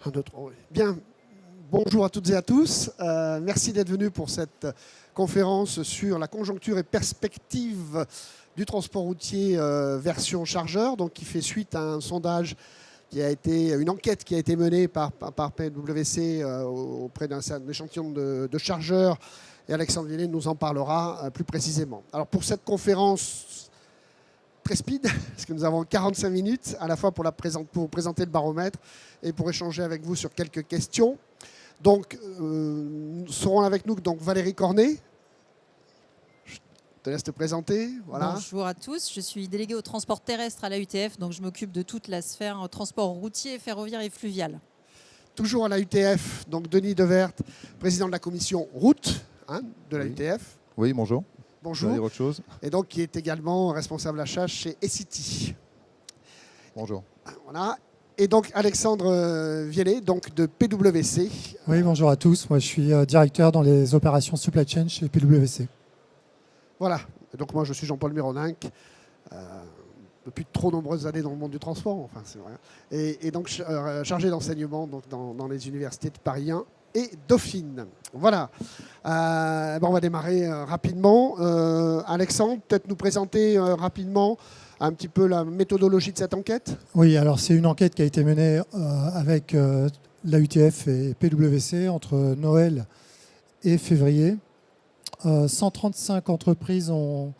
Un, deux, trois, oui. Bien, bonjour à toutes et à tous. Merci d'être venus pour cette conférence sur la conjoncture et perspective du transport routier version chargeur, donc qui fait suite à un sondage qui a été, une enquête qui a été menée par PwC auprès d'un échantillon de chargeurs, et Alexandre Villet nous en parlera plus précisément. Alors pour cette conférence très speed, parce que nous avons 45 minutes, à la fois pour vous présenter le baromètre et pour échanger avec vous sur quelques questions. Donc, seront avec nous donc Valérie Cornet. Je te laisse te présenter. Voilà. Bonjour à tous, je suis déléguée au transport terrestre à la UTF, donc je m'occupe de toute la sphère transport routier, ferroviaire et fluvial. Toujours à la UTF, donc Denis Devert, président de la commission route de la UTF. Oui, bonjour. Bonjour. Dire autre chose. Et donc qui est également responsable achat chez Essity. Bonjour. Voilà. Et donc Alexandre Viellet, donc de PwC. Oui, bonjour à tous. Moi, je suis directeur dans les opérations supply chain chez PwC. Voilà. Et donc moi, je suis Jean-Paul Mironinck, depuis de trop nombreuses années dans le monde du transport. Enfin, c'est vrai. Et donc chargé d'enseignement dans les universités de Paris 1 et Dauphine. Voilà. On va démarrer rapidement. Alexandre, peut-être nous présenter rapidement un petit peu la méthodologie de cette enquête. Oui, alors c'est une enquête qui a été menée avec la UTF et PwC entre Noël et février. 135 entreprises ont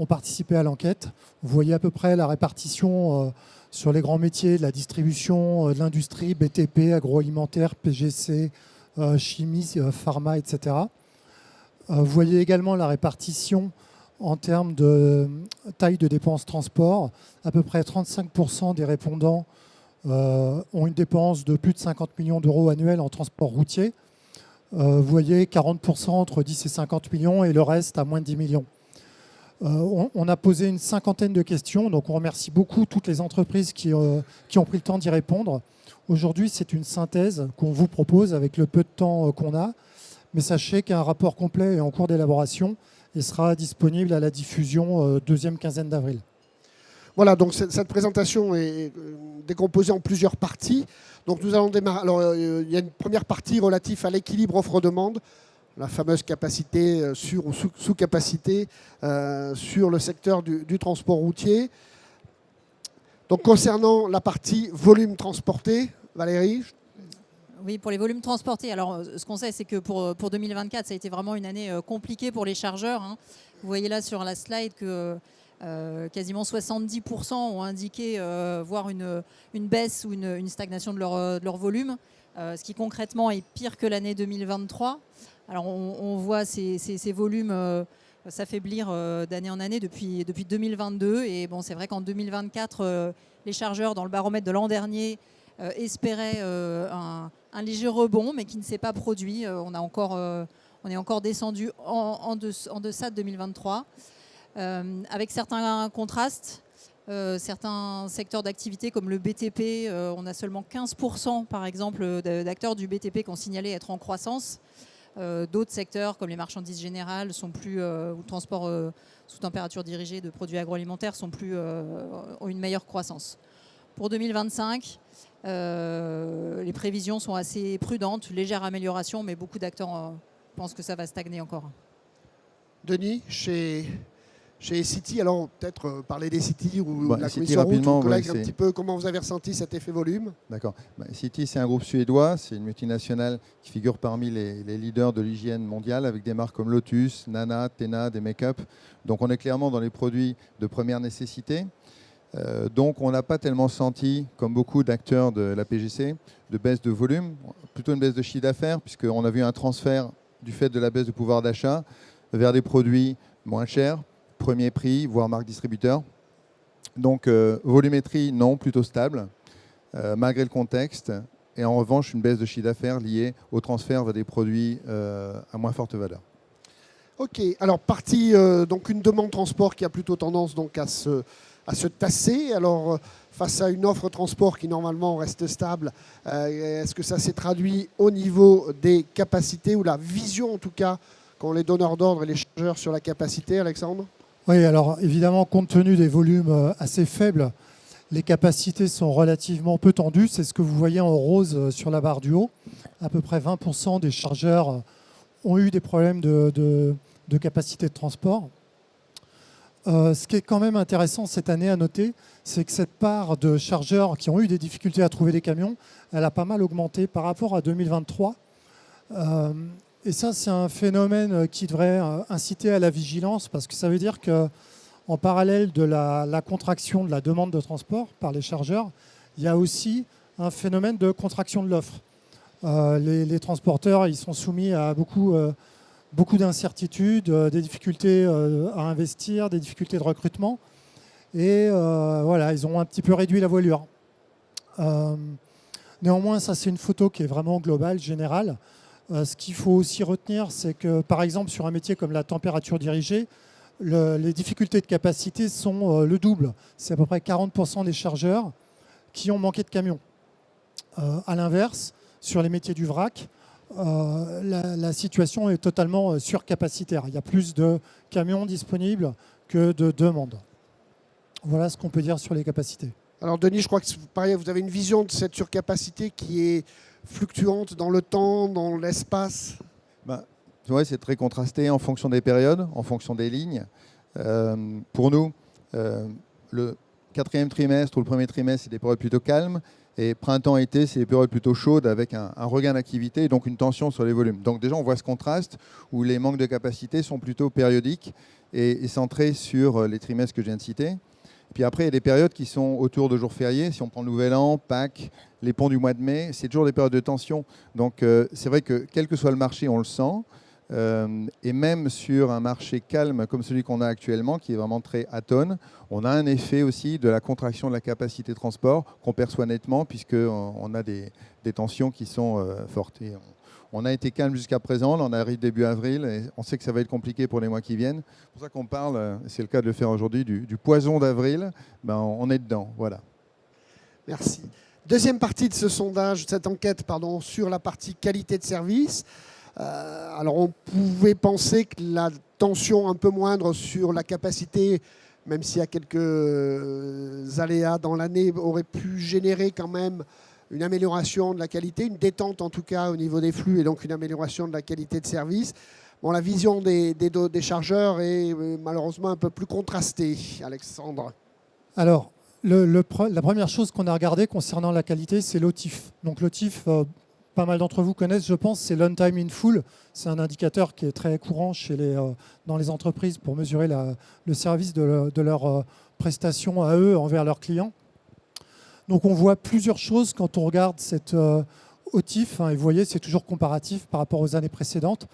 participé à l'enquête. Vous voyez à peu près la répartition sur les grands métiers de la distribution, de l'industrie, BTP, agroalimentaire, PGC, chimie, pharma, etc. Vous voyez également la répartition en termes de taille de dépenses transport. À peu près 35% des répondants ont une dépense de plus de 50 millions d'euros annuels en transport routier. Vous voyez 40% entre 10 et 50 millions et le reste à moins de 10 millions. On a posé une cinquantaine de questions, donc on remercie beaucoup toutes les entreprises qui ont pris le temps d'y répondre. Aujourd'hui, c'est une synthèse qu'on vous propose avec le peu de temps qu'on a, mais sachez qu'un rapport complet est en cours d'élaboration et sera disponible à la diffusion deuxième quinzaine d'avril. Voilà, donc cette présentation est décomposée en plusieurs parties. Donc nous allons démarrer. Alors, il y a une première partie relative à l'équilibre offre-demande, la fameuse capacité sur ou sous-capacité sur le secteur du transport routier. Donc concernant la partie volume transporté, Valérie. Oui, pour les volumes transportés. Alors, ce qu'on sait, c'est que pour 2024, ça a été vraiment une année compliquée pour les chargeurs. Vous voyez là sur la slide que quasiment 70% ont indiqué voir une baisse ou une stagnation de leur volume, ce qui concrètement est pire que l'année 2023. Alors, on voit ces volumes s'affaiblir d'année en année depuis 2022. Et bon, c'est vrai qu'en 2024, les chargeurs, dans le baromètre de l'an dernier, espéraient un léger rebond, mais qui ne s'est pas produit. On est encore descendu en deçà de 2023, avec certains contrastes. Certains secteurs d'activité comme le BTP, on a seulement 15% par exemple d'acteurs du BTP qui ont signalé être en croissance. D'autres secteurs comme les marchandises générales ou le transport sous température dirigée de produits agroalimentaires ont une meilleure croissance. Pour 2025, les prévisions sont assez prudentes, légère amélioration, mais beaucoup d'acteurs pensent que ça va stagner encore. Denis, chez Essity, alors peut-être parler d'Essity ou de la commission route, ou collègue, un petit peu, comment vous avez ressenti cet effet volume? D'accord. Essity, c'est un groupe suédois, c'est une multinationale qui figure parmi les leaders de l'hygiène mondiale avec des marques comme Lotus, Nana, Tena, des make-up. Donc on est clairement dans les produits de première nécessité. Donc on n'a pas tellement senti, comme beaucoup d'acteurs de la PGC, de baisse de volume, plutôt une baisse de chiffre d'affaires, puisqu'on a vu un transfert du fait de la baisse de pouvoir d'achat vers des produits moins chers, premier prix, voire marque distributeur. Donc volumétrie, non, plutôt stable, malgré le contexte. Et en revanche, une baisse de chiffre d'affaires liée au transfert vers des produits à moins forte valeur. Ok, alors partie, donc une demande transport qui a plutôt tendance donc à se tasser. Alors, face à une offre transport qui normalement reste stable, est-ce que ça s'est traduit au niveau des capacités ou la vision en tout cas qu'ont les donneurs d'ordre et les chargeurs sur la capacité, Alexandre? Oui, alors évidemment, compte tenu des volumes assez faibles Les capacités sont relativement peu tendues. C'est ce que vous voyez en rose sur la barre du haut. À peu près 20% des chargeurs ont eu des problèmes de capacité de transport. Ce qui est quand même intéressant cette année à noter, c'est que cette part de chargeurs qui ont eu des difficultés à trouver des camions, elle a pas mal augmenté par rapport à 2023. Et ça, c'est un phénomène qui devrait inciter à la vigilance, parce que ça veut dire qu'en parallèle de la contraction de la demande de transport par les chargeurs, il y a aussi un phénomène de contraction de l'offre. Les transporteurs, ils sont soumis à beaucoup d'incertitudes, des difficultés à investir, des difficultés de recrutement. Et voilà, ils ont un petit peu réduit la voilure. Néanmoins, ça c'est une photo qui est vraiment globale, générale. Ce qu'il faut aussi retenir, c'est que par exemple sur un métier comme la température dirigée, les difficultés de capacité sont le double. C'est à peu près 40% des chargeurs qui ont manqué de camions. À l'inverse, sur les métiers du vrac, la situation est totalement surcapacitaire. Il y a plus de camions disponibles que de demandes. Voilà ce qu'on peut dire sur les capacités. Alors Denis, je crois que pareil, vous avez une vision de cette surcapacité qui est fluctuante dans le temps, dans l'espace. Ouais, c'est très contrasté en fonction des périodes, en fonction des lignes. Pour nous, le quatrième trimestre ou le premier trimestre, c'est des périodes plutôt calmes. Et printemps-été, c'est des périodes plutôt chaudes avec un regain d'activité et donc une tension sur les volumes. Donc déjà, on voit ce contraste où les manques de capacité sont plutôt périodiques et centrés sur les trimestres que je viens de citer. Puis après, il y a des périodes qui sont autour de jours fériés. Si on prend le Nouvel An, Pâques, les ponts du mois de mai, c'est toujours des périodes de tension. Donc c'est vrai que quel que soit le marché, on le sent. Et même sur un marché calme comme celui qu'on a actuellement, qui est vraiment très atone, on a un effet aussi de la contraction de la capacité de transport qu'on perçoit nettement, puisqu'on a des tensions qui sont fortes. Et on a été calme jusqu'à présent, là on arrive début avril, et on sait que ça va être compliqué pour les mois qui viennent. C'est pour ça qu'on parle, c'est le cas de le faire aujourd'hui, du poison d'avril. On est dedans, voilà. Merci. Deuxième partie de ce sondage, cette enquête, pardon, sur la partie qualité de service. Alors on pouvait penser que la tension un peu moindre sur la capacité, même s'il y a quelques aléas dans l'année, aurait pu générer quand même une amélioration de la qualité, une détente en tout cas au niveau des flux et donc une amélioration de la qualité de service. Bon, la vision des chargeurs est malheureusement un peu plus contrastée, Alexandre. Alors, la première chose qu'on a regardée concernant la qualité, c'est l'OTIF. Donc l'OTIF, pas mal d'entre vous connaissent, je pense, c'est l'on time in full. C'est un indicateur qui est très courant dans les entreprises pour mesurer le service de leurs prestations à eux envers leurs clients. Donc on voit plusieurs choses quand on regarde cette OTIF. Et vous voyez, c'est toujours comparatif par rapport aux années précédentes.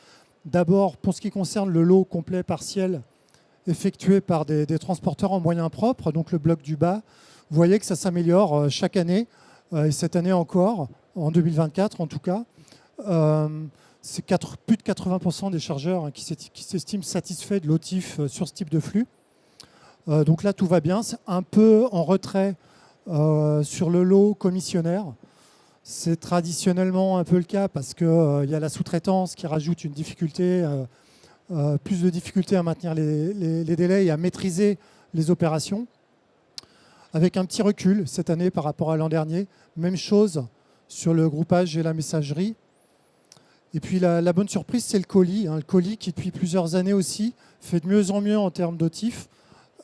D'abord, pour ce qui concerne le lot complet partiel effectué par des transporteurs en moyens propres, donc le bloc du bas, vous voyez que ça s'améliore chaque année, et cette année encore, en 2024 en tout cas. C'est plus de 80% des chargeurs qui s'estiment satisfaits de l'OTIF sur ce type de flux. Donc là, tout va bien. C'est un peu en retrait sur le lot commissionnaire. C'est traditionnellement un peu le cas parce qu'il y a la sous-traitance qui rajoute une difficulté, plus de difficultés à maintenir les délais et à maîtriser les opérations. Avec un petit recul cette année par rapport à l'an dernier. Même chose sur le groupage et la messagerie. Et puis la bonne surprise, c'est le colis. Le colis qui, depuis plusieurs années aussi, fait de mieux en mieux en termes d'OTIF.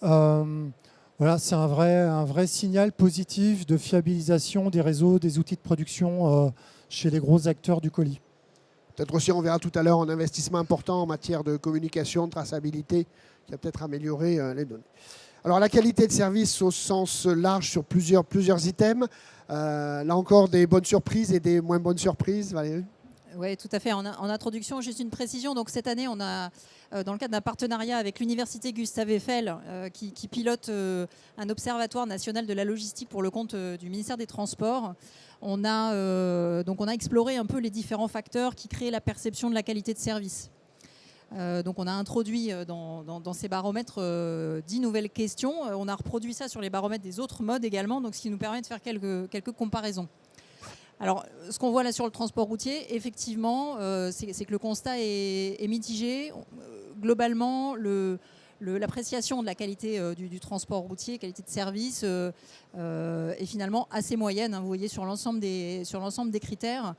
Voilà, c'est un vrai signal positif de fiabilisation des réseaux, des outils de production chez les gros acteurs du colis. Peut-être aussi, on verra tout à l'heure, un investissement important en matière de communication, de traçabilité, qui a peut-être amélioré les données. Alors la qualité de service au sens large sur plusieurs items. Là encore, des bonnes surprises et des moins bonnes surprises, Valérie? Oui, tout à fait. En introduction, juste une précision. Donc, cette année, on a, dans le cadre d'un partenariat avec l'Université Gustave Eiffel, qui pilote un observatoire national de la logistique pour le compte du ministère des Transports, on a exploré un peu les différents facteurs qui créent la perception de la qualité de service. Donc on a introduit dans ces baromètres 10 nouvelles questions. On a reproduit ça sur les baromètres des autres modes également, donc ce qui nous permet de faire quelques comparaisons. Alors, ce qu'on voit là sur le transport routier, effectivement, c'est que le constat est mitigé. Globalement, le l'appréciation de la qualité du transport routier, qualité de service, est finalement assez moyenne, hein, vous voyez, sur l'ensemble des critères,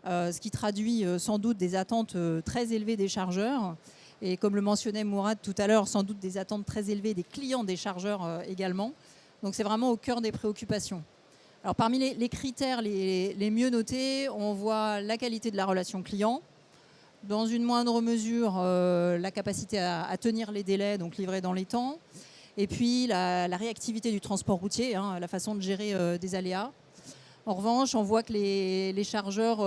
ce qui traduit sans doute des attentes très élevées des chargeurs. Et comme le mentionnait Mourad tout à l'heure, sans doute des attentes très élevées des clients des chargeurs également. Donc c'est vraiment au cœur des préoccupations. Alors parmi les critères les mieux notés, on voit la qualité de la relation client, dans une moindre mesure la capacité à tenir les délais, donc livrer dans les temps, et puis la réactivité du transport routier, hein, la façon de gérer des aléas. En revanche, on voit que les chargeurs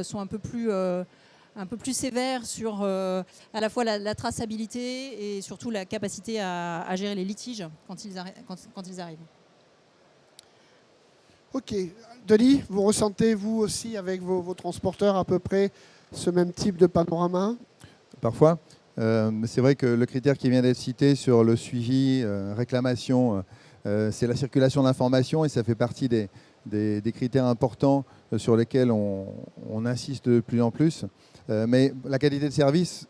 sont un peu plus sévères sur à la fois la traçabilité et surtout la capacité à gérer les litiges quand ils arrivent. Ok. Denis, vous ressentez, vous aussi, avec vos transporteurs, à peu près ce même type de panorama? Parfois. C'est vrai que le critère qui vient d'être cité sur le suivi, réclamation, c'est la circulation d'informations et ça fait partie des critères importants sur lesquels on insiste de plus en plus. Mais la qualité de service,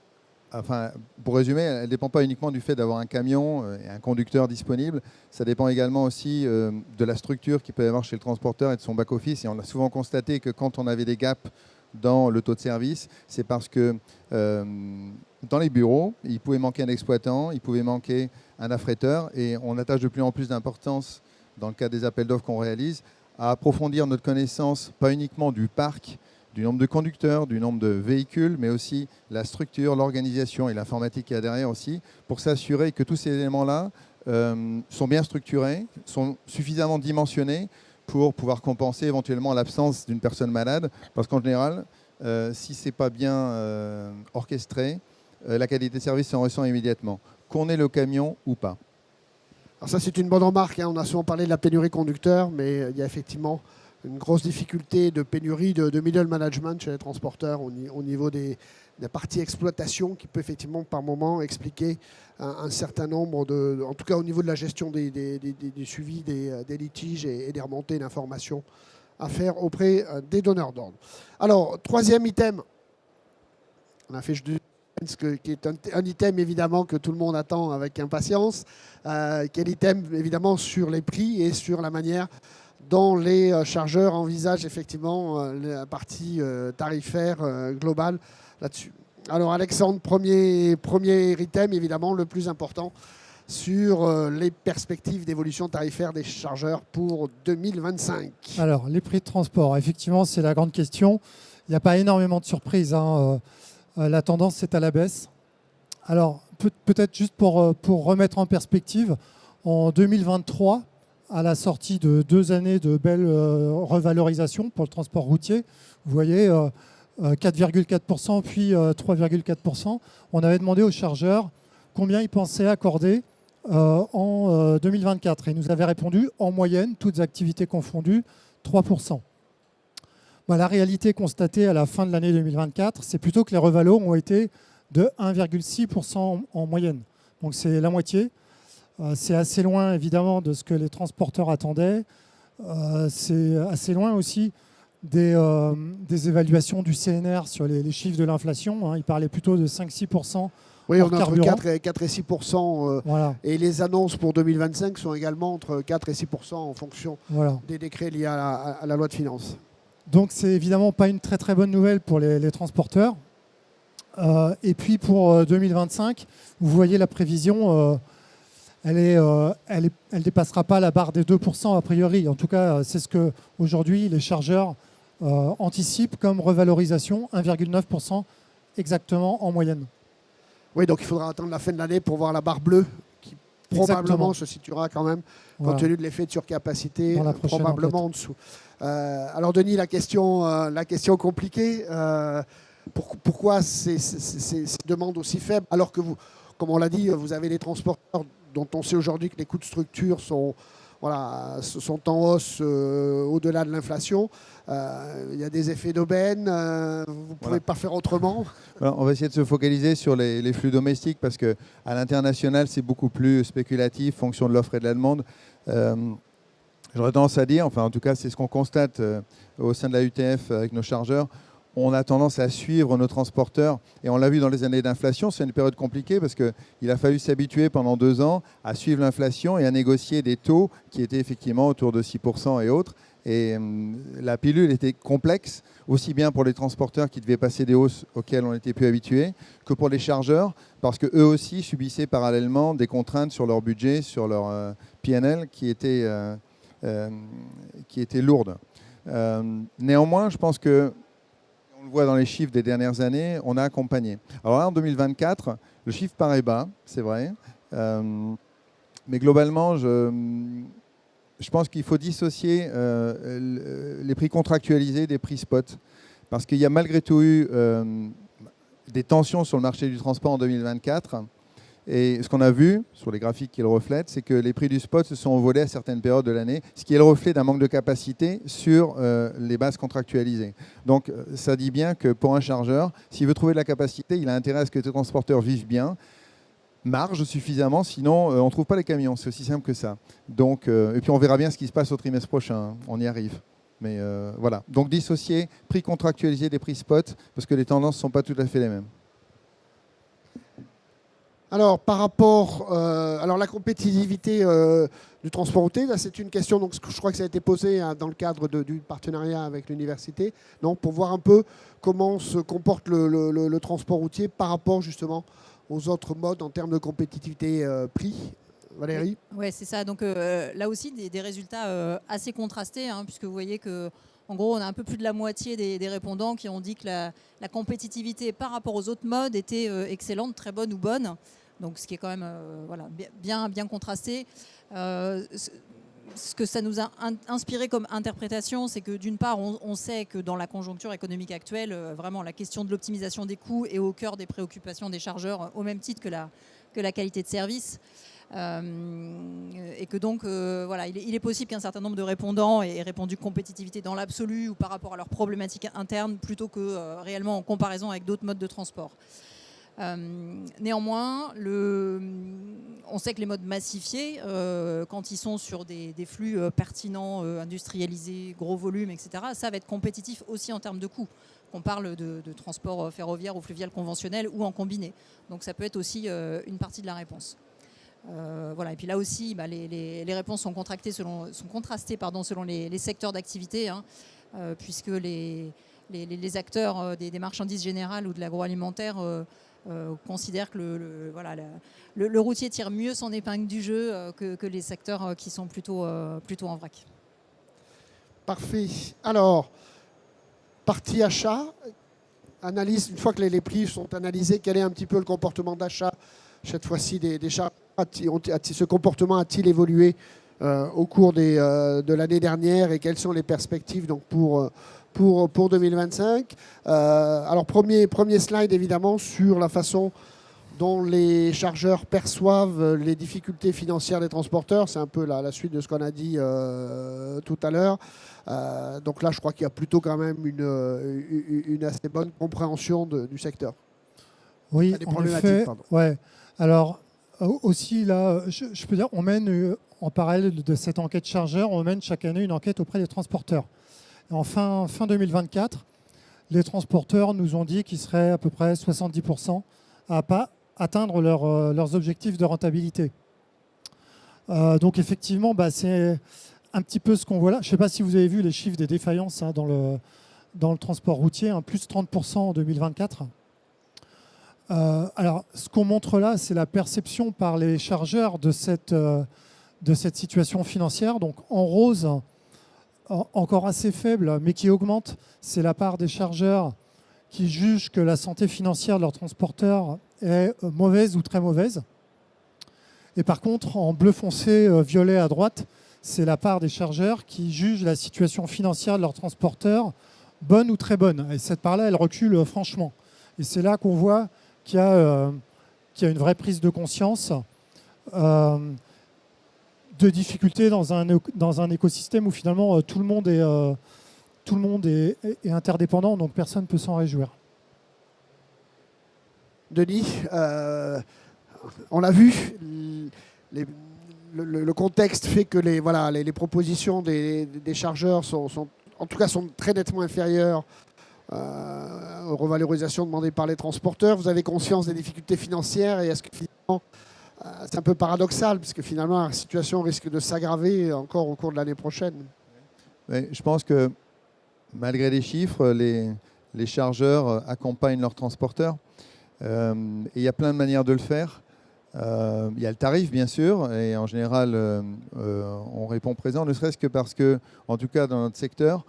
enfin, pour résumer, elle ne dépend pas uniquement du fait d'avoir un camion et un conducteur disponible. Ça dépend également aussi de la structure qu'il peut y avoir chez le transporteur et de son back-office. Et on a souvent constaté que quand on avait des gaps dans le taux de service, c'est parce que dans les bureaux, il pouvait manquer un exploitant, il pouvait manquer un affréteur. Et on attache de plus en plus d'importance, dans le cadre des appels d'offres qu'on réalise, à approfondir notre connaissance, pas uniquement du parc, du nombre de conducteurs, du nombre de véhicules, mais aussi la structure, l'organisation et l'informatique qu'il y a derrière aussi, pour s'assurer que tous ces éléments-là sont bien structurés, sont suffisamment dimensionnés pour pouvoir compenser éventuellement l'absence d'une personne malade. Parce qu'en général, si ce n'est pas bien orchestré, la qualité de service s'en ressent immédiatement, qu'on ait le camion ou pas. Alors ça, c'est une bonne remarque, hein. On a souvent parlé de la pénurie conducteurs, mais il y a effectivement une grosse difficulté de pénurie de middle management chez les transporteurs au niveau des parties exploitation qui peut effectivement par moment expliquer un certain nombre en tout cas au niveau de la gestion du suivi des litiges et des remontées d'informations à faire auprès des donneurs d'ordre. Alors, troisième item, on a fait qui est un item évidemment que tout le monde attend avec impatience, qui est l'item évidemment sur les prix et sur la manière dont les chargeurs envisagent effectivement la partie tarifaire globale là-dessus. Alors Alexandre, premier item évidemment le plus important sur les perspectives d'évolution tarifaire des chargeurs pour 2025. Alors les prix de transport, effectivement c'est la grande question. Il n'y a pas énormément de surprises, hein. La tendance est à la baisse. Alors peut-être juste pour remettre en perspective, en 2023, à la sortie de 2 années de belles revalorisations pour le transport routier, vous voyez 4,4% puis 3,4%, on avait demandé aux chargeurs combien ils pensaient accorder en 2024. Et ils nous avaient répondu en moyenne, toutes activités confondues, 3%. La réalité constatée à la fin de l'année 2024, c'est plutôt que les revalos ont été de 1,6% en moyenne. Donc c'est la moitié. C'est assez loin évidemment de ce que les transporteurs attendaient. C'est assez loin aussi des évaluations du CNR sur les chiffres de l'inflation, hein. Ils parlaient plutôt de 5-6%. Oui, on a entre carburant. 4 et 6%. Voilà. Et les annonces pour 2025 sont également entre 4 et 6% en fonction des décrets liés à la loi de finances. Donc c'est évidemment pas une très très bonne nouvelle pour les transporteurs. Et puis pour 2025, vous voyez la prévision, elle dépassera pas la barre des 2% a priori. En tout cas, c'est ce que aujourd'hui les chargeurs anticipent comme revalorisation, 1,9% exactement en moyenne. Oui, donc il faudra attendre la fin de l'année pour voir la barre bleue qui probablement se situera quand même, compte tenu de l'effet de surcapacité, probablement en dessous. Alors Denis, la question compliquée, pourquoi ces demandes aussi faibles alors que vous, comme on l'a dit, vous avez des transporteurs dont on sait aujourd'hui que les coûts de structure sont en hausse au-delà de l'inflation. Il y a des effets d'aubaine, vous ne pouvez pas faire autrement. Alors, on va essayer de se focaliser sur les flux domestiques parce qu'à l'international, c'est beaucoup plus spéculatif, fonction de l'offre et de la demande. J'aurais tendance à dire, enfin en tout cas c'est ce qu'on constate au sein de la UTF avec nos chargeurs, on a tendance à suivre nos transporteurs. Et on l'a vu dans les années d'inflation, c'est une période compliquée parce qu'il a fallu s'habituer pendant 2 ans à suivre l'inflation et à négocier des taux qui étaient effectivement autour de 6% et autres. Et la pilule était complexe, aussi bien pour les transporteurs qui devaient passer des hausses auxquelles on n'était plus habitué, que pour les chargeurs, parce qu'eux aussi subissaient parallèlement des contraintes sur leur budget, sur leur PNL qui étaient lourdes. Néanmoins, je pense que, on le voit dans les chiffres des dernières années, on a accompagné. Alors là, en 2024, le chiffre paraît bas, c'est vrai, mais globalement, je pense qu'il faut dissocier les prix contractualisés des prix spot, parce qu'il y a malgré tout eu des tensions sur le marché du transport en 2024. Et ce qu'on a vu sur les graphiques qui le reflètent, c'est que les prix du spot se sont envolés à certaines périodes de l'année, ce qui est le reflet d'un manque de capacité sur les bases contractualisées. Donc ça dit bien que pour un chargeur, s'il veut trouver de la capacité, il a intérêt à ce que les transporteurs vivent bien, marge suffisamment, sinon on ne trouve pas les camions, c'est aussi simple que ça. Donc, et puis on verra bien ce qui se passe au trimestre prochain, on y arrive. Mais voilà, donc dissocier prix contractualisé des prix spot, parce que les tendances ne sont pas tout à fait les mêmes. Alors, par rapport alors la compétitivité du transport routier, là, c'est une question, donc, je crois que ça a été posé dans le cadre du partenariat avec l'université, pour voir un peu comment se comporte le transport routier par rapport justement aux autres modes en termes de compétitivité prix. Valérie ? Oui, c'est ça. Donc là aussi, des résultats assez contrastés, puisque vous voyez que en gros, on a un peu plus de la moitié des répondants qui ont dit que la compétitivité par rapport aux autres modes était excellente, très bonne ou bonne. Donc, ce qui est quand même bien contrasté. Ce que ça nous a inspiré comme interprétation, c'est que d'une part, on sait que dans la conjoncture économique actuelle, vraiment la question de l'optimisation des coûts est au cœur des préoccupations des chargeurs, au même titre que la qualité de service. Et que donc il est possible qu'un certain nombre de répondants aient répondu compétitivité dans l'absolu ou par rapport à leurs problématiques internes plutôt que réellement en comparaison avec d'autres modes de transport. Néanmoins, on sait que les modes massifiés, quand ils sont sur des flux pertinents, industrialisés, gros volumes, etc., ça va être compétitif aussi en termes de coûts. Qu'on parle de transport ferroviaire ou fluvial conventionnel ou en combiné. Donc ça peut être aussi une partie de la réponse. Et puis là aussi, les réponses sont contrastées selon les secteurs d'activité, puisque les acteurs des marchandises générales ou de l'agroalimentaire considèrent que le routier tire mieux son épingle du jeu que les secteurs qui sont plutôt en vrac. Parfait. Alors, partie achat, analyse, une fois que les prix sont analysés, quel est un petit peu le comportement d'achat cette fois-ci des charges? Ce comportement a-t-il évolué au cours de l'année dernière et quelles sont les perspectives donc, pour 2025 Alors, premier slide, évidemment, sur la façon dont les chargeurs perçoivent les difficultés financières des transporteurs. C'est un peu la suite de ce qu'on a dit tout à l'heure. Donc là, je crois qu'il y a plutôt quand même une assez bonne compréhension du secteur. Oui, en effet. Ouais. Alors, aussi, là, je peux dire, on mène, en parallèle de cette enquête chargeur, on mène chaque année une enquête auprès des transporteurs. Et en fin 2024, les transporteurs nous ont dit qu'ils seraient à peu près 70% à pas atteindre leurs objectifs de rentabilité. Donc, effectivement, c'est un petit peu ce qu'on voit là. Je ne sais pas si vous avez vu les chiffres des défaillances dans le transport routier, plus 30% en 2024. Alors, ce qu'on montre là, c'est la perception par les chargeurs de cette situation financière. Donc, en rose, encore assez faible, mais qui augmente, c'est la part des chargeurs qui jugent que la santé financière de leurs transporteurs est mauvaise ou très mauvaise. Et par contre, en bleu foncé, violet à droite, c'est la part des chargeurs qui jugent la situation financière de leurs transporteurs bonne ou très bonne. Et cette part-là, elle recule franchement. Et c'est là qu'on voit qu'il y a une vraie prise de conscience de difficultés dans un écosystème où finalement tout le monde est interdépendant, donc personne ne peut s'en réjouir. Denis, on l'a vu, le contexte fait que les propositions des chargeurs sont très nettement inférieures revalorisation demandée par les transporteurs. Vous avez conscience des difficultés financières et est-ce que finalement, c'est un peu paradoxal puisque finalement la situation risque de s'aggraver encore au cours de l'année prochaine. Mais je pense que malgré les chiffres, les chargeurs accompagnent leurs transporteurs. Et il y a plein de manières de le faire. Il y a le tarif, bien sûr, et en général, on répond présent, ne serait-ce que parce que, en tout cas dans notre secteur,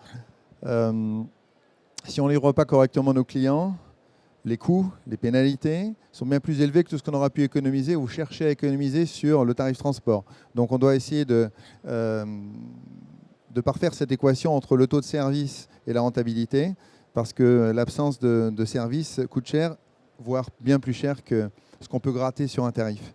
si on ne livre pas correctement nos clients, les coûts, les pénalités sont bien plus élevés que tout ce qu'on aura pu économiser ou chercher à économiser sur le tarif transport. Donc on doit essayer de parfaire cette équation entre le taux de service et la rentabilité, parce que l'absence de service coûte cher, voire bien plus cher que ce qu'on peut gratter sur un tarif.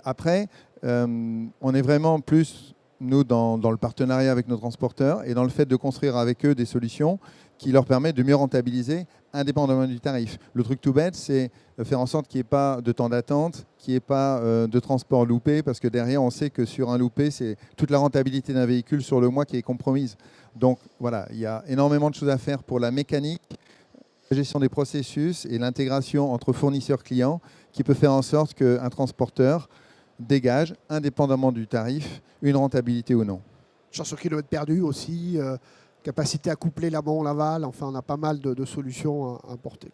Après, on est vraiment plus, nous, dans le partenariat avec nos transporteurs et dans le fait de construire avec eux des solutions qui leur permettent de mieux rentabiliser indépendamment du tarif. Le truc tout bête, c'est faire en sorte qu'il n'y ait pas de temps d'attente, qu'il n'y ait pas de transport loupé, parce que derrière, on sait que sur un loupé, c'est toute la rentabilité d'un véhicule sur le mois qui est compromise. Donc voilà, il y a énormément de choses à faire pour la mécanique, la gestion des processus et l'intégration entre fournisseurs-clients qui peut faire en sorte qu'un transporteur dégage, indépendamment du tarif, une rentabilité ou non. Chance sur kilomètre perdu aussi, capacité à coupler l'amont-l'aval, enfin on a pas mal de solutions à importer.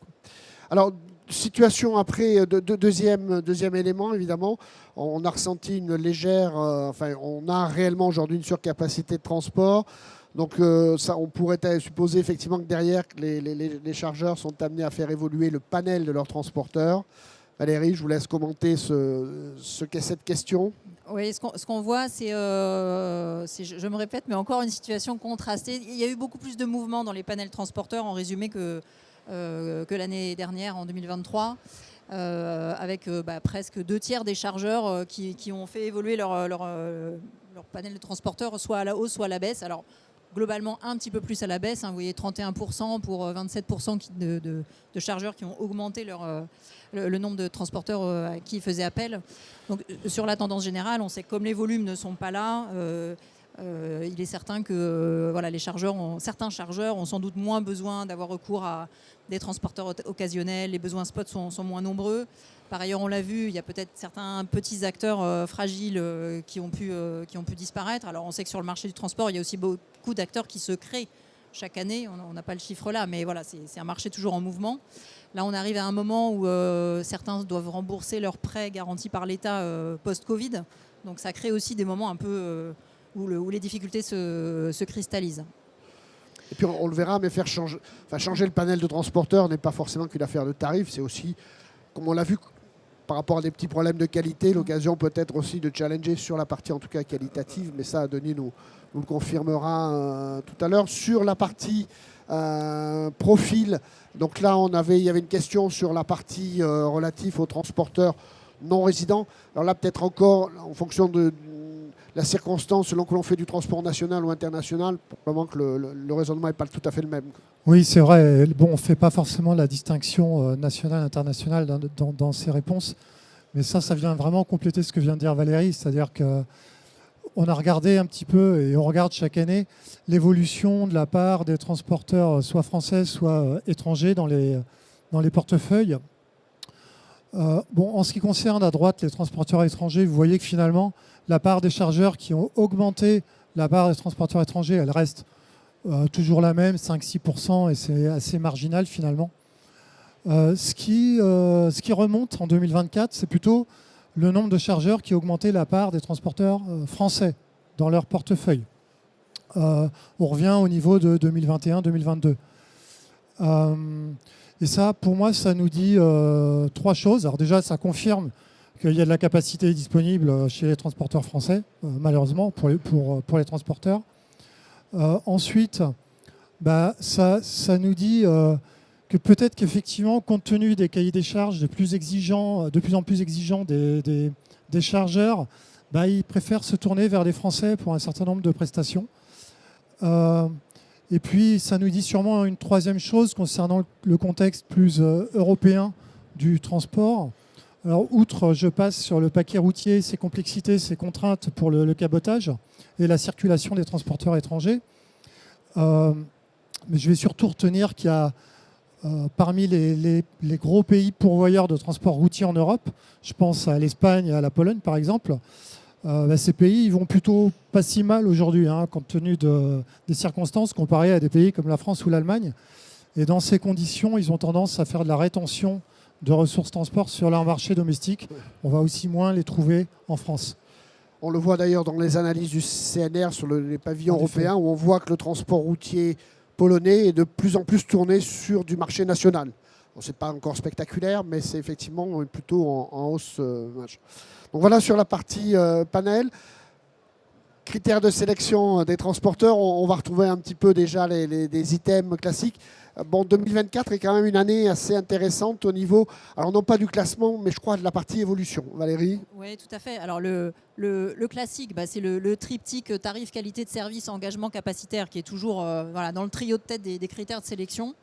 Alors, situation après, deuxième élément évidemment, on a ressenti une légère, on a réellement aujourd'hui une surcapacité de transport. Donc ça, on pourrait supposer effectivement que derrière, les chargeurs sont amenés à faire évoluer le panel de leurs transporteurs. Valérie, je vous laisse commenter cette question. Oui, ce qu'on voit, c'est, je me répète, mais encore une situation contrastée. Il y a eu beaucoup plus de mouvements dans les panels transporteurs, en résumé, que l'année dernière, en 2023, avec presque 2/3 des chargeurs qui ont fait évoluer leur panel de transporteurs, soit à la hausse, soit à la baisse. Alors, globalement, un petit peu plus à la baisse. Vous voyez, 31% pour 27% de chargeurs qui ont augmenté le nombre de transporteurs à qui ils faisaient appel. Donc, sur la tendance générale, on sait que comme les volumes ne sont pas là, il est certain que certains chargeurs ont sans doute moins besoin d'avoir recours à des transporteurs occasionnels. Les besoins spot sont moins nombreux. Par ailleurs, on l'a vu, il y a peut-être certains petits acteurs fragiles qui ont pu disparaître. Alors, on sait que sur le marché du transport, il y a aussi beaucoup d'acteurs qui se créent chaque année. On n'a pas le chiffre là, mais voilà, c'est un marché toujours en mouvement. Là, on arrive à un moment où certains doivent rembourser leurs prêts garantis par l'État post-Covid. Donc, ça crée aussi des moments un peu où les difficultés se cristallisent. Et puis, on le verra, mais changer le panel de transporteurs n'est pas forcément qu'une affaire de tarif. C'est aussi, comme on l'a vu, par rapport à des petits problèmes de qualité, l'occasion peut-être aussi de challenger sur la partie en tout cas qualitative, mais ça, Denis nous le confirmera tout à l'heure. Sur la partie profil, donc là, il y avait une question sur la partie relative aux transporteurs non résidents. Alors là, peut-être encore, en fonction de la circonstance, selon que l'on fait du transport national ou international, probablement que le raisonnement n'est pas tout à fait le même. Oui, c'est vrai. Bon, on ne fait pas forcément la distinction nationale-internationale dans ces réponses, mais ça vient vraiment compléter ce que vient de dire Valérie, c'est-à-dire qu'on a regardé un petit peu, et on regarde chaque année, l'évolution de la part des transporteurs, soit français, soit étrangers, dans les portefeuilles. En ce qui concerne à droite les transporteurs étrangers, vous voyez que finalement, la part des chargeurs qui ont augmenté la part des transporteurs étrangers, elle reste toujours la même, 5-6%, et c'est assez marginal finalement. Ce qui remonte en 2024, c'est plutôt le nombre de chargeurs qui a augmenté la part des transporteurs français dans leur portefeuille. On revient au niveau de 2021-2022. Et ça, pour moi, ça nous dit 3 choses. Alors déjà, ça confirme qu'il y a de la capacité disponible chez les transporteurs français, malheureusement, pour les transporteurs. Ensuite, ça nous dit que peut-être qu'effectivement, compte tenu des cahiers des charges de plus en plus exigeants des chargeurs, ils préfèrent se tourner vers les Français pour un certain nombre de prestations. Et puis, ça nous dit sûrement une 3e chose concernant le contexte plus européen du transport. Alors, outre, je passe sur le paquet routier, ses complexités, ses contraintes pour le cabotage et la circulation des transporteurs étrangers. Mais je vais surtout retenir qu'il y a parmi les gros pays pourvoyeurs de transport routier en Europe, je pense à l'Espagne et à la Pologne par exemple, ces pays ils vont plutôt pas si mal aujourd'hui, hein, compte tenu des circonstances comparées à des pays comme la France ou l'Allemagne. Et dans ces conditions, ils ont tendance à faire de la rétention de ressources transport sur leur marché domestique. On va aussi moins les trouver en France. On le voit d'ailleurs dans les analyses du CNR sur les pavillons européens, où on voit que le transport routier polonais est de plus en plus tourné sur du marché national. Bon, ce n'est pas encore spectaculaire, mais c'est effectivement plutôt en hausse. Donc voilà sur la partie panel. Critères de sélection des transporteurs, on va retrouver un petit peu déjà des items classiques. Bon, 2024 est quand même une année assez intéressante au niveau, alors non pas du classement, mais je crois de la partie évolution. Valérie? Oui, tout à fait. Alors le classique, c'est le triptyque tarif, qualité de service, engagement capacitaire qui est toujours voilà, dans le trio de tête des critères de sélection.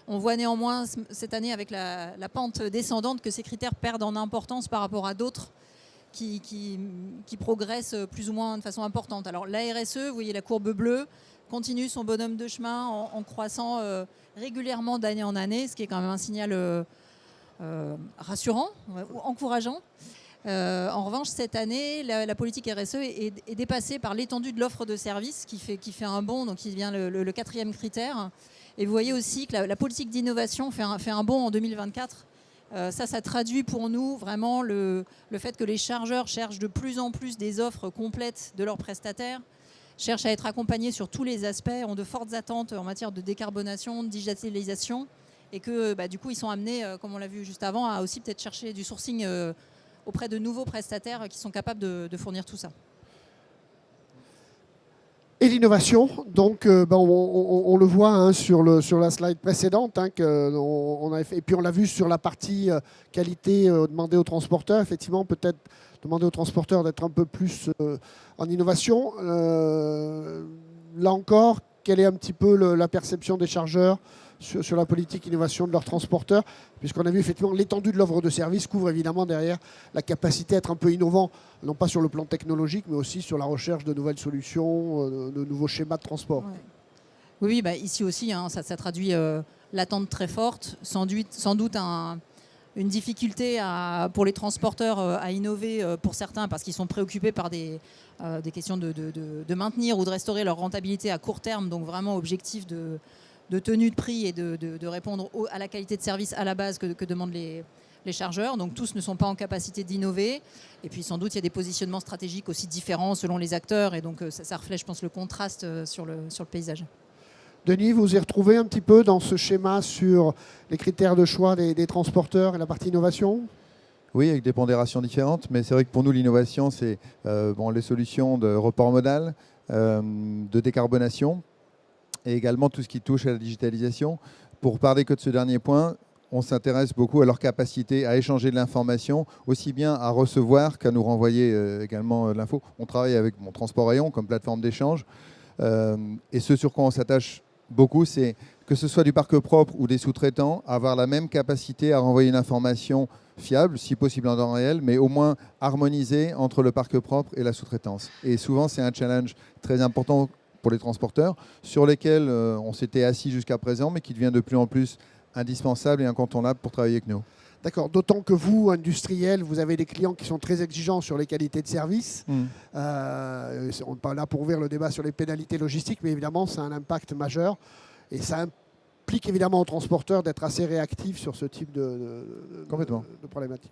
On voit néanmoins cette année avec la pente descendante que ces critères perdent en importance par rapport à d'autres qui progressent plus ou moins de façon importante. Alors la RSE, vous voyez la courbe bleue, continue son bonhomme de chemin en croissant régulièrement d'année en année, ce qui est quand même un signal rassurant ou encourageant. En revanche, cette année, la politique RSE est dépassée par l'étendue de l'offre de services qui fait un bond, donc qui devient le quatrième critère. Et vous voyez aussi que la politique d'innovation fait un bond en 2024. Ça traduit pour nous vraiment le fait que les chargeurs cherchent de plus en plus des offres complètes de leurs prestataires, cherchent à être accompagnés sur tous les aspects, ont de fortes attentes en matière de décarbonation, de digitalisation, et que du coup ils sont amenés, comme on l'a vu juste avant, à aussi peut-être chercher du sourcing auprès de nouveaux prestataires qui sont capables de fournir tout ça. Et l'innovation, donc on le voit hein, sur la slide précédente, hein, on avait fait, et puis on l'a vu sur la partie qualité demandée aux transporteurs, effectivement peut-être demander aux transporteurs d'être un peu plus en innovation. Là encore, quelle est un petit peu la perception des chargeurs sur la politique innovation de leurs transporteurs, puisqu'on a vu effectivement l'étendue de l'offre de service couvre évidemment derrière la capacité à être un peu innovant, non pas sur le plan technologique, mais aussi sur la recherche de nouvelles solutions, de nouveaux schémas de transport. Ouais. Oui, ici aussi, hein, ça traduit l'attente très forte, sans doute une difficulté pour les transporteurs à innover pour certains, parce qu'ils sont préoccupés par des questions de maintenir ou de restaurer leur rentabilité à court terme, donc vraiment objectif de tenue de prix et de répondre à la qualité de service à la base que demandent les chargeurs. Donc tous ne sont pas en capacité d'innover. Et puis sans doute, il y a des positionnements stratégiques aussi différents selon les acteurs. Et donc ça reflète, je pense, le contraste sur le paysage. Denis, vous y retrouvez un petit peu dans ce schéma sur les critères de choix des transporteurs et la partie innovation ? Oui, avec des pondérations différentes. Mais c'est vrai que pour nous, l'innovation, c'est les solutions de report modal, de décarbonation, et également tout ce qui touche à la digitalisation. Pour parler que de ce dernier point, on s'intéresse beaucoup à leur capacité à échanger de l'information, aussi bien à recevoir qu'à nous renvoyer également l'info. On travaille avec Transport Rayon comme plateforme d'échange. Et ce sur quoi on s'attache beaucoup, c'est que ce soit du parc propre ou des sous-traitants, avoir la même capacité à renvoyer une information fiable, si possible en temps réel, mais au moins harmonisée entre le parc propre et la sous-traitance. Et souvent, c'est un challenge très important pour les transporteurs, sur lesquels on s'était assis jusqu'à présent, mais qui devient de plus en plus indispensable et incontournable pour travailler avec nous. D'accord, d'autant que vous, industriels, vous avez des clients qui sont très exigeants sur les qualités de service. On n'est pas là pour ouvrir le débat sur les pénalités logistiques, mais évidemment, ça a un impact majeur. Et ça implique évidemment aux transporteurs d'être assez réactifs sur ce type de problématique.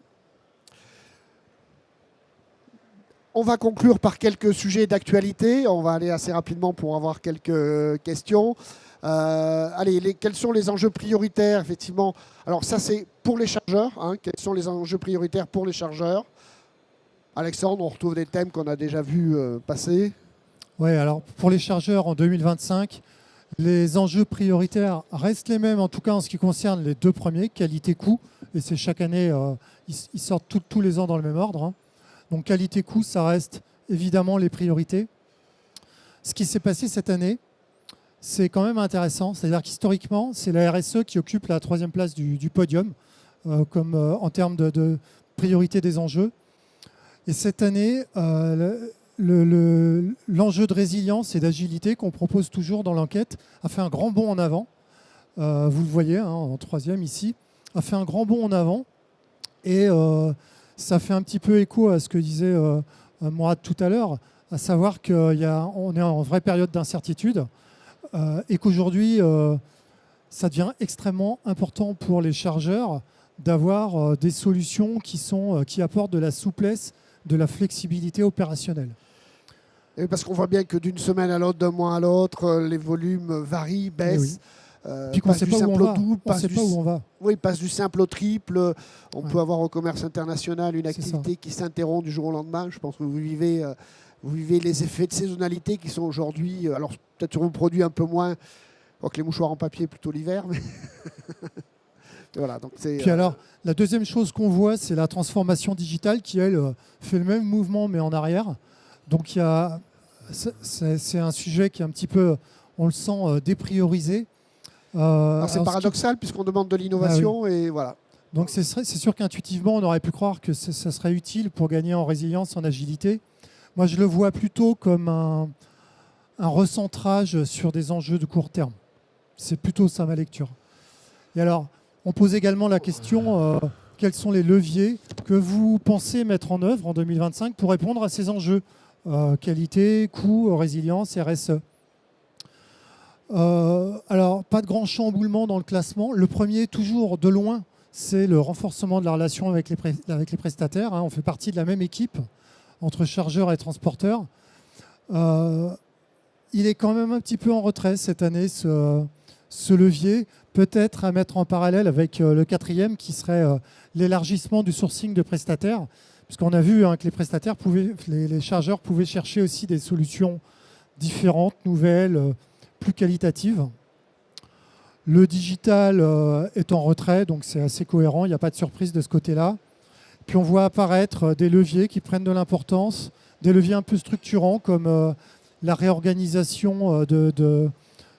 On va conclure par quelques sujets d'actualité. On va aller assez rapidement pour avoir quelques questions. Quels sont les enjeux prioritaires, effectivement? Alors ça, c'est pour les chargeurs. Hein. Quels sont les enjeux prioritaires pour les chargeurs? Alexandre, on retrouve des thèmes qu'on a déjà vus passer. Oui, alors pour les chargeurs en 2025, les enjeux prioritaires restent les mêmes, en tout cas en ce qui concerne les deux premiers, qualité-coût. Et c'est chaque année, ils sortent tous les ans dans le même ordre. Hein. Donc qualité-coût, ça reste évidemment les priorités. Ce qui s'est passé cette année, c'est quand même intéressant. C'est-à-dire qu'historiquement, c'est la RSE qui occupe la troisième place du podium en termes de priorité des enjeux. Et cette année, l'enjeu de résilience et d'agilité qu'on propose toujours dans l'enquête a fait un grand bond en avant. Vous le voyez en troisième ici, a fait un grand bond en avant. Et ça fait un petit peu écho à ce que disait Mourad tout à l'heure, à savoir qu'on est en vraie période d'incertitude et qu'aujourd'hui, ça devient extrêmement important pour les chargeurs d'avoir des solutions qui apportent de la souplesse, de la flexibilité opérationnelle. Et parce qu'on voit bien que d'une semaine à l'autre, d'un mois à l'autre, les volumes varient, baissent. Puis qu'on ne sait pas où on va. On sait pas où on va. Oui, passe du simple au triple. On peut avoir au commerce international une activité qui s'interrompt du jour au lendemain. Je pense que vous vivez les effets de saisonnalité qui sont aujourd'hui, alors peut-être sur un produit un peu moins, quoique les mouchoirs en papier plutôt l'hiver. Mais voilà, donc puis alors, la deuxième chose qu'on voit, c'est la transformation digitale qui, elle, fait le même mouvement mais en arrière. Donc c'est un sujet qui est un petit peu, on le sent, dépriorisé. C'est paradoxal puisqu'on demande de l'innovation et voilà. Donc c'est sûr qu'intuitivement, on aurait pu croire que ça serait utile pour gagner en résilience, en agilité. Moi, je le vois plutôt comme un recentrage sur des enjeux de court terme. C'est plutôt ça ma lecture. Et alors, on pose également la question, quels sont les leviers que vous pensez mettre en œuvre en 2025 pour répondre à ces enjeux qualité, coût, résilience, RSE. Alors, pas de grand chamboulement dans le classement. Le premier, toujours de loin, c'est le renforcement de la relation avec les prestataires. On fait partie de la même équipe entre chargeurs et transporteurs. Il est quand même un petit peu en retrait cette année, ce levier. Peut-être à mettre en parallèle avec le quatrième, qui serait l'élargissement du sourcing de prestataires. Puisqu'on a vu que les prestataires les chargeurs pouvaient chercher aussi des solutions différentes, nouvelles, plus qualitative. Le digital est en retrait, donc c'est assez cohérent, il n'y a pas de surprise de ce côté-là. Puis on voit apparaître des leviers qui prennent de l'importance, des leviers un peu structurants comme la réorganisation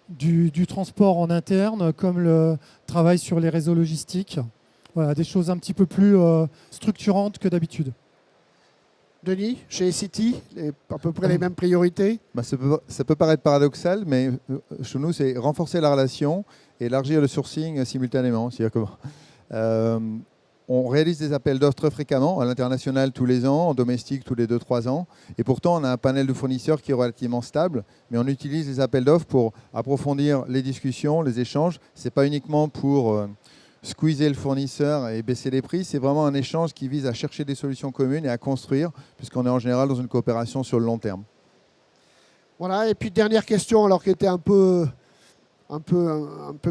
du transport en interne, comme le travail sur les réseaux logistiques. Voilà, des choses un petit peu plus structurantes que d'habitude. Denis, chez City, à peu près les mêmes priorités. Ça peut paraître paradoxal, mais chez nous, c'est renforcer la relation et élargir le sourcing simultanément. C'est-à-dire qu'on réalise des appels d'offres très fréquemment, à l'international tous les ans, en domestique tous les 2-3 ans. Et pourtant, on a un panel de fournisseurs qui est relativement stable, mais on utilise les appels d'offres pour approfondir les discussions, les échanges. Ce n'est pas uniquement pour squeezer le fournisseur et baisser les prix, c'est vraiment un échange qui vise à chercher des solutions communes et à construire, puisqu'on est en général dans une coopération sur le long terme. Voilà, et puis dernière question, alors qui était un peu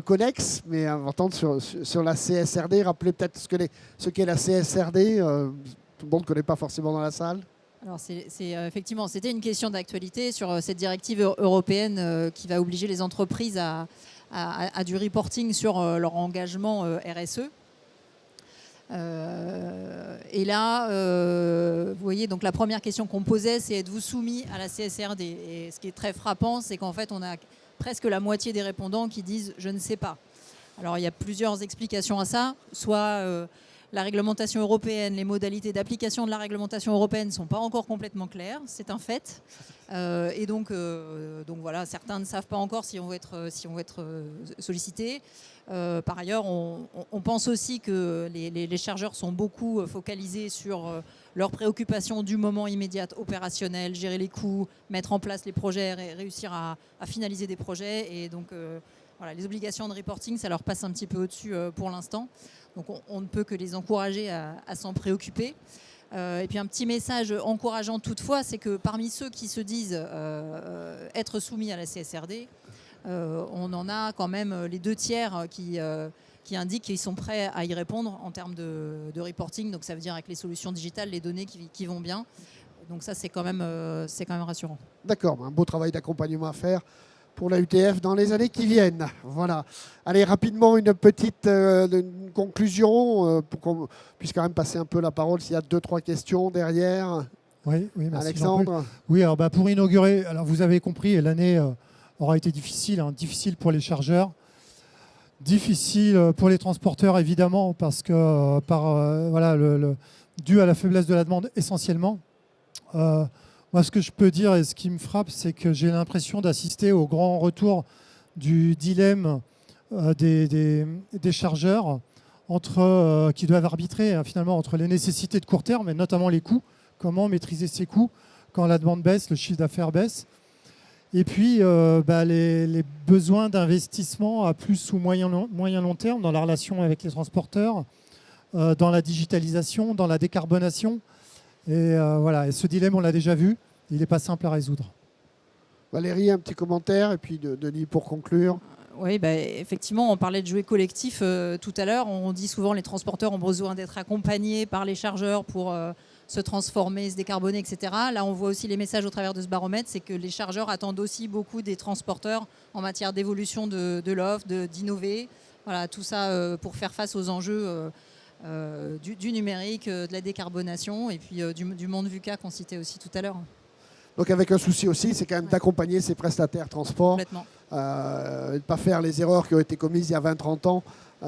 connexe, mais entendre sur la CSRD. Rappelez peut-être ce qu'est la CSRD. Tout le monde ne connaît pas forcément dans la salle. Alors effectivement, c'était une question d'actualité sur cette directive européenne qui va obliger les entreprises à du reporting sur leur engagement RSE. Et là, vous voyez, donc la première question qu'on posait, c'est êtes-vous soumis à la CSRD? Et ce qui est très frappant, c'est qu'en fait, on a presque la moitié des répondants qui disent je ne sais pas. Alors il y a plusieurs explications à ça. Soit la réglementation européenne, les modalités d'application de la réglementation européenne ne sont pas encore complètement claires, c'est un fait. Et donc voilà, certains ne savent pas encore si on va être sollicités. Par ailleurs, on pense aussi que les chargeurs sont beaucoup focalisés sur leurs préoccupations du moment immédiat opérationnel, gérer les coûts, mettre en place les projets, réussir à finaliser des projets. Et donc voilà, les obligations de reporting, ça leur passe un petit peu au-dessus pour l'instant. Donc on ne peut que les encourager à s'en préoccuper. Et puis un petit message encourageant toutefois, c'est que parmi ceux qui se disent être soumis à la CSRD, on en a quand même les 2/3 qui indiquent qu'ils sont prêts à y répondre en termes de reporting. Donc ça veut dire avec les solutions digitales, les données qui vont bien. Donc ça, c'est quand même rassurant. D'accord, un beau travail d'accompagnement à faire pour la UTF dans les années qui viennent. Voilà. Allez, rapidement, une petite une conclusion pour qu'on puisse quand même passer un peu la parole s'il y a 2-3 questions derrière. Oui, merci Alexandre. Oui, alors pour inaugurer, alors vous avez compris, l'année aura été difficile, difficile pour les chargeurs, difficile pour les transporteurs évidemment, parce que dû à la faiblesse de la demande essentiellement. Moi, ce que je peux dire et ce qui me frappe, c'est que j'ai l'impression d'assister au grand retour du dilemme des chargeurs qui doivent arbitrer finalement entre les nécessités de court terme et notamment les coûts. Comment maîtriser ces coûts quand la demande baisse, le chiffre d'affaires baisse. Et puis les besoins d'investissement à plus ou moyen long terme dans la relation avec les transporteurs, dans la digitalisation, dans la décarbonation. Et voilà, et ce dilemme, on l'a déjà vu, il n'est pas simple à résoudre. Valérie, un petit commentaire, et puis Denis pour conclure. Oui, effectivement, on parlait de jouer collectif tout à l'heure. On dit souvent que les transporteurs ont besoin d'être accompagnés par les chargeurs pour se transformer, se décarboner, etc. Là, on voit aussi les messages au travers de ce baromètre, c'est que les chargeurs attendent aussi beaucoup des transporteurs en matière d'évolution de l'offre, d'innover. Voilà, tout ça pour faire face aux enjeux du numérique, de la décarbonation et puis du monde VUCA qu'on citait aussi tout à l'heure. Donc avec un souci aussi, c'est quand même d'accompagner ces prestataires transport, Complètement. de ne pas faire les erreurs qui ont été commises il y a 20-30 ans.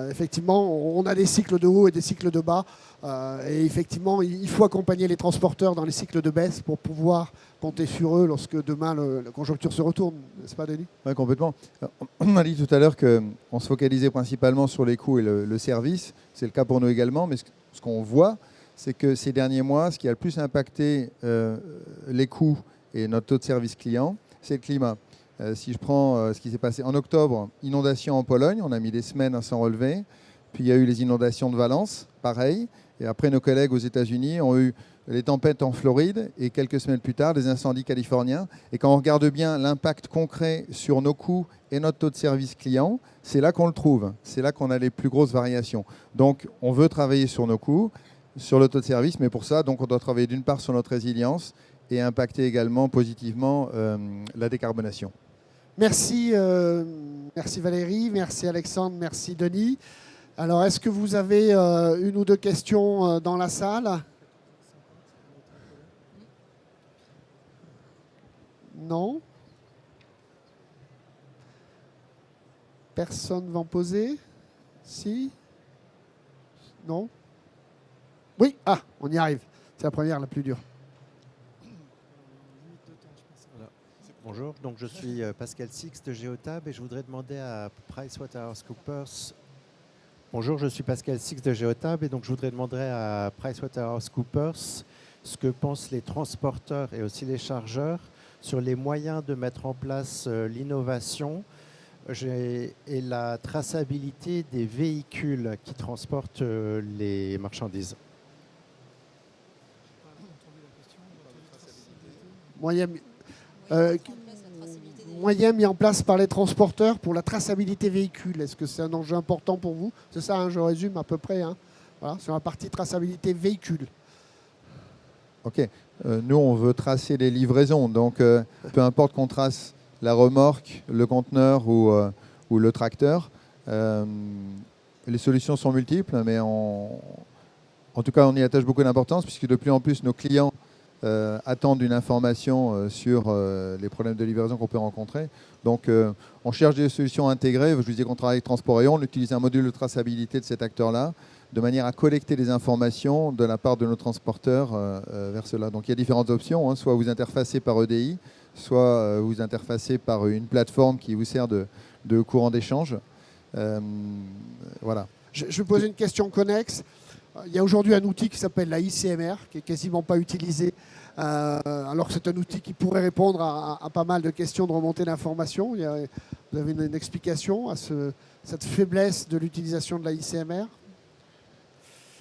Effectivement, on a des cycles de haut et des cycles de bas. Et effectivement, il faut accompagner les transporteurs dans les cycles de baisse pour pouvoir compter sur eux lorsque demain la conjoncture se retourne. N'est-ce pas, Denis ? Oui, complètement. On a dit tout à l'heure qu'on se focalisait principalement sur les coûts et le service. C'est le cas pour nous également. Mais ce qu'on voit, c'est que ces derniers mois, ce qui a le plus impacté les coûts et notre taux de service client, c'est le climat. Si je prends ce qui s'est passé en octobre, inondation en Pologne, on a mis des semaines à s'en relever. Puis il y a eu les inondations de Valence, pareil. Et après, nos collègues aux États-Unis ont eu les tempêtes en Floride et quelques semaines plus tard, des incendies californiens. Et quand on regarde bien l'impact concret sur nos coûts et notre taux de service client, c'est là qu'on le trouve. C'est là qu'on a les plus grosses variations. Donc, on veut travailler sur nos coûts, sur le taux de service, mais pour ça, donc, on doit travailler d'une part sur notre résilience et impacter également positivement la décarbonation. Merci, merci Valérie, merci Alexandre, merci Denis. Alors, est-ce que vous avez une ou deux questions dans la salle ? Non ? Personne ne va en poser ? Si ? Non ? Oui ? Ah, on y arrive. C'est la première, la plus dure. Bonjour, donc je suis Pascal Six de Geotab et je voudrais demander à PricewaterhouseCoopers. Bonjour, je suis Pascal Six de Geotab et donc je voudrais demander à PricewaterhouseCoopers ce que pensent les transporteurs et aussi les chargeurs sur les moyens de mettre en place l'innovation et la traçabilité des véhicules qui transportent les marchandises. Moyen mis en place par les transporteurs pour la traçabilité véhicule. Est-ce que c'est un enjeu important pour vous ? C'est ça, hein, je résume à peu près. Hein. Voilà, sur la partie traçabilité véhicule. Ok. Nous, on veut tracer les livraisons. Donc, peu importe qu'on trace la remorque, le conteneur ou le tracteur, les solutions sont multiples, mais en tout cas, on y attache beaucoup d'importance puisque de plus en plus, nos clients attendent une information sur les problèmes de livraison qu'on peut rencontrer. Donc, on cherche des solutions intégrées. Je vous disais qu'on travaille avec Transport et on utilise un module de traçabilité de cet acteur-là, de manière à collecter des informations de la part de nos transporteurs vers cela. Donc, il y a différentes options. Hein. Soit vous interfacez par EDI, soit vous interfacez par une plateforme qui vous sert de courant d'échange. Voilà. Je vais poser une question connexe. Il y a aujourd'hui un outil qui s'appelle la ICMR, qui est quasiment pas utilisé, alors que c'est un outil qui pourrait répondre à pas mal de questions de remontée d'informations. Vous avez une explication à cette faiblesse de l'utilisation de la ICMR ?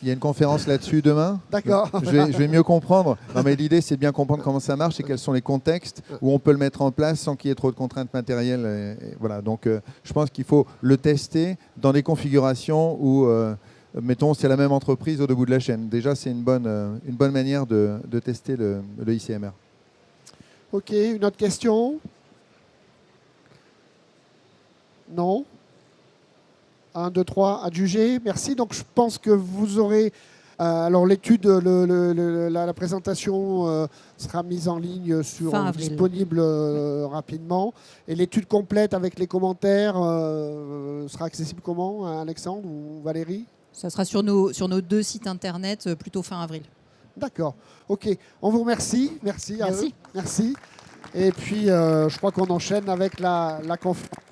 Il y a une conférence là-dessus demain. D'accord. Je vais mieux comprendre. Non, mais l'idée, c'est de bien comprendre comment ça marche et quels sont les contextes où on peut le mettre en place sans qu'il y ait trop de contraintes matérielles. Et voilà. Donc, je pense qu'il faut le tester dans des configurations où, mettons, c'est la même entreprise au bout de la chaîne. Déjà, c'est une bonne manière de tester le ICMR. Ok, une autre question ? Non ? 1, 2, 3, adjugé. Merci. Donc, je pense que vous aurez... alors, l'étude, la présentation sera mise en ligne, disponible rapidement. Et l'étude complète avec les commentaires sera accessible comment, Alexandre ou Valérie ? Ça sera sur nos 2 sites internet plutôt fin avril. D'accord. OK. On vous remercie. Merci à Merci. eux. Merci. Et puis, je crois qu'on enchaîne avec la conférence.